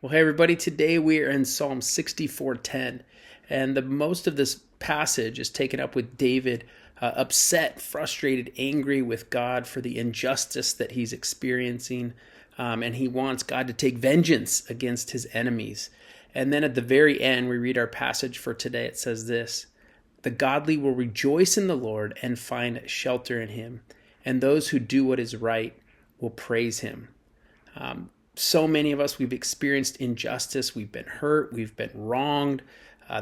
Well, hey everybody, today we are in Psalm 64:10, and the most of this passage is taken up with David upset, frustrated, angry with God for the injustice that he's experiencing, and he wants God to take vengeance against his enemies. And then at the very end, we read our passage for today. It says this: "The godly will rejoice in the Lord and find shelter in him, and those who do what is right will praise him." So many of us, we've experienced injustice, we've been hurt, we've been wronged,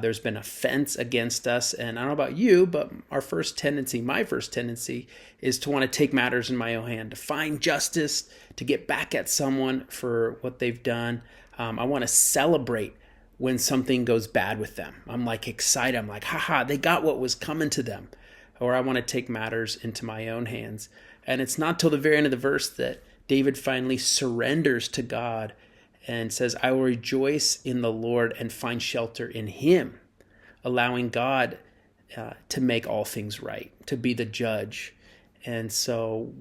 there's been offense against us. And I don't know about you, but my first tendency is to want to take matters in my own hand, to find justice, to get back at someone for what they've done. I want to celebrate when something goes bad with them. I'm like excited. I'm like, haha, they got what was coming to them. Or I want to take matters into my own hands. And it's not till the very end of the verse that David finally surrenders to God and says, "I will rejoice in the Lord and find shelter in him," allowing God to make all things right, to be the judge. And so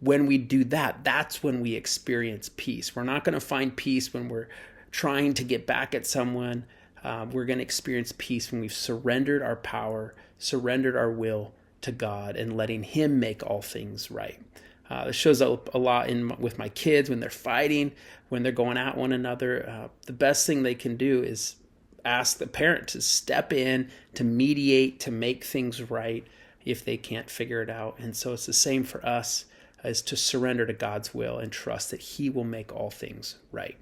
when we do that, that's when we experience peace. We're not going to find peace when we're trying to get back at someone. We're going to experience peace when we've surrendered our power, surrendered our will to God, and letting him make all things right. This shows up a lot with my kids when they're fighting, when they're going at one another. The best thing they can do is ask the parent to step in, to mediate, to make things right if they can't figure it out. And so it's the same for us, as to surrender to God's will and trust that he will make all things right.